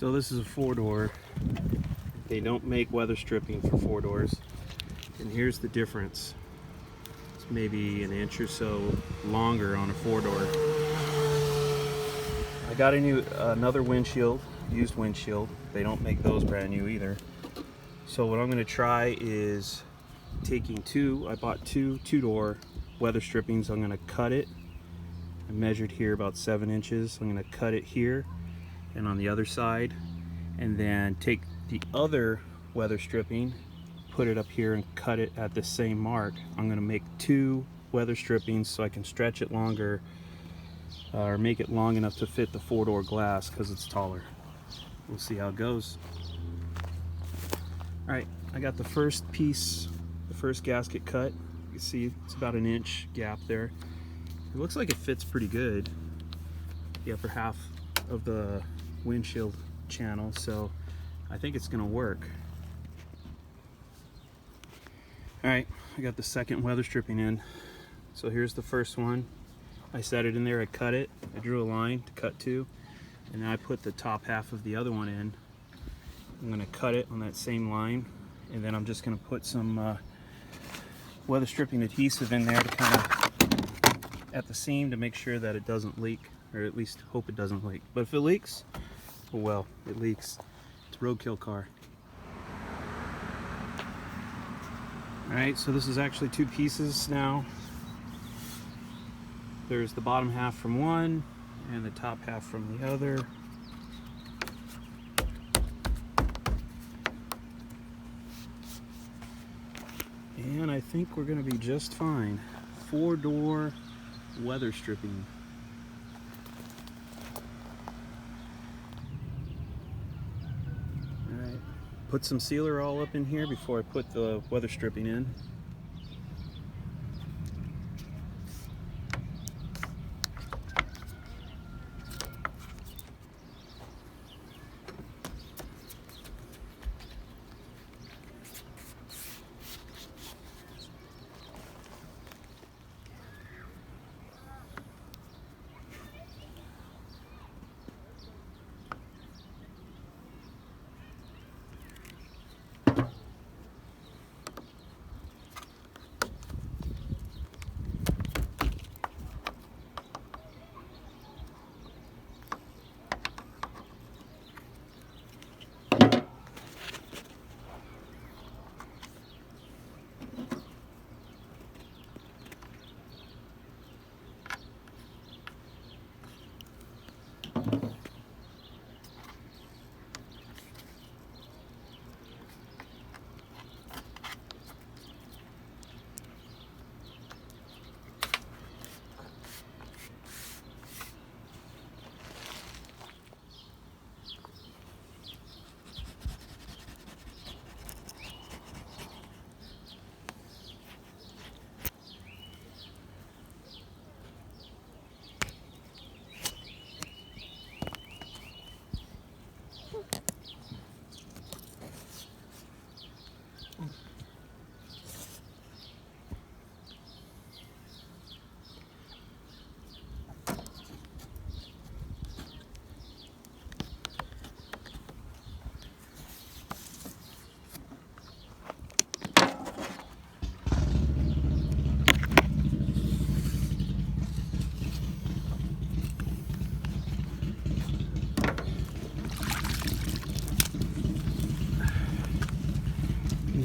So this is a 4-door. They don't make weather stripping for 4 doors. And here's the difference. It's maybe an inch or so longer on a 4-door. I got another windshield, used windshield. They don't make those brand new either. So what I'm going to try is taking I bought two 2-door weather strippings. I'm going to cut it. I measured here about 7 inches. I'm going to cut it here and on the other side, and then take the other weather stripping, put it up here and cut it at the same mark. I'm going to make 2 weather strippings so I can stretch it longer, or make it long enough to fit the 4-door glass because it's taller. We'll see how it goes. Alright, I got the first piece, the first gasket cut. You can see it's about an inch gap there. It looks like it fits pretty good, the upper half of the windshield channel, so I think it's gonna work. Alright, I got the second weather stripping in. So here's the first one. I set it in there, I cut it, I drew a line to cut to, and then I put the top half of the other one in. I'm gonna cut it on that same line, and then I'm just gonna put some weather stripping adhesive in there to kind of at the seam to make sure that it doesn't leak, or at least hope it doesn't leak. But if it leaks, oh well, it leaks. It's a roadkill car. Alright, so this is actually 2 pieces now. There's the bottom half from one and the top half from the other. And I think we're going to be just fine. 4-door weather stripping. Alright, put some sealer all up in here before I put the weather stripping in.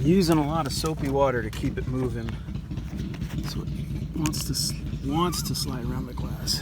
Using a lot of soapy water to keep it moving. So it wants to slide around the glass.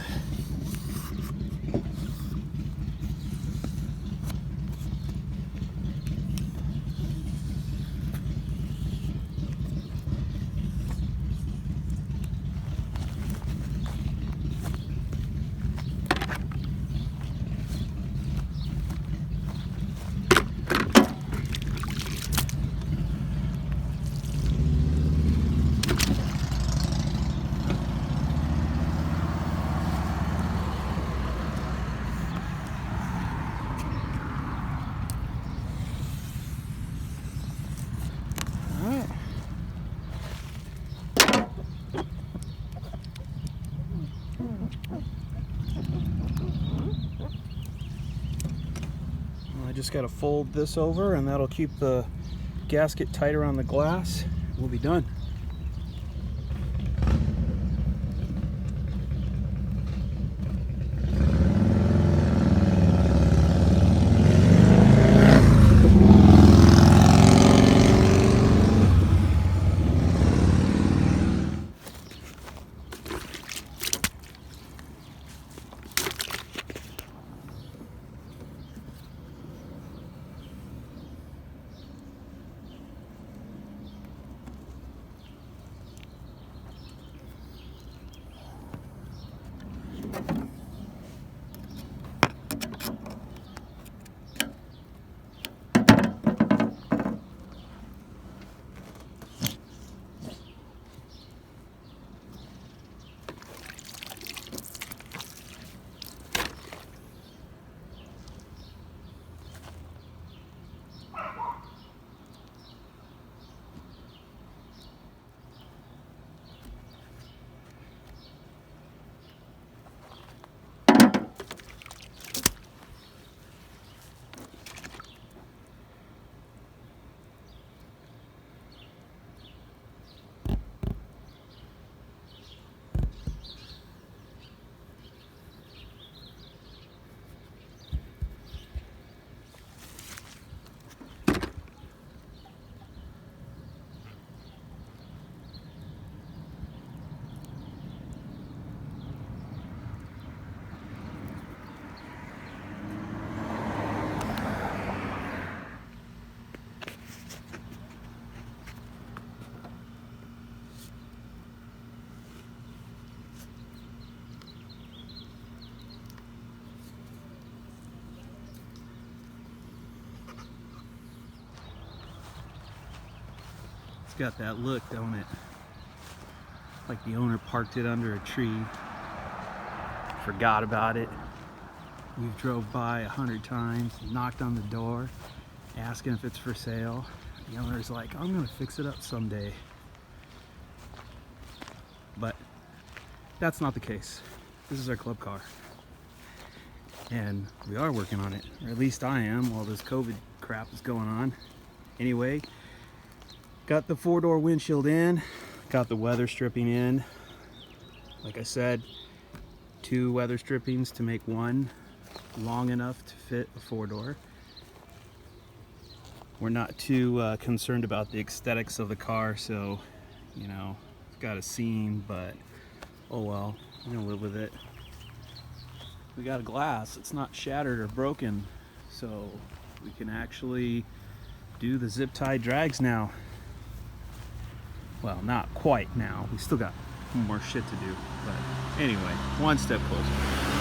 I just got to fold this over and that'll keep the gasket tight around the glass. We'll be done. Got that look, don't it? Like the owner parked it under a tree, forgot about it. We've drove by 100 times, knocked on the door, asking if it's for sale. The owner's like, I'm gonna fix it up someday. But that's not the case. This is our club car. And we are working on it, or at least I am, while this COVID crap is going on. Anyway, got the 4-door windshield in, got the weather stripping in. Like I said, 2 weather strippings to make one long enough to fit a 4-door. We're not too concerned about the aesthetics of the car, so, you know, it's got a seam, but oh well, I'm gonna live with it. We got a glass, it's not shattered or broken, so we can actually do the zip tie drags now. Well, not quite now. We still got more shit to do. But anyway, one step closer.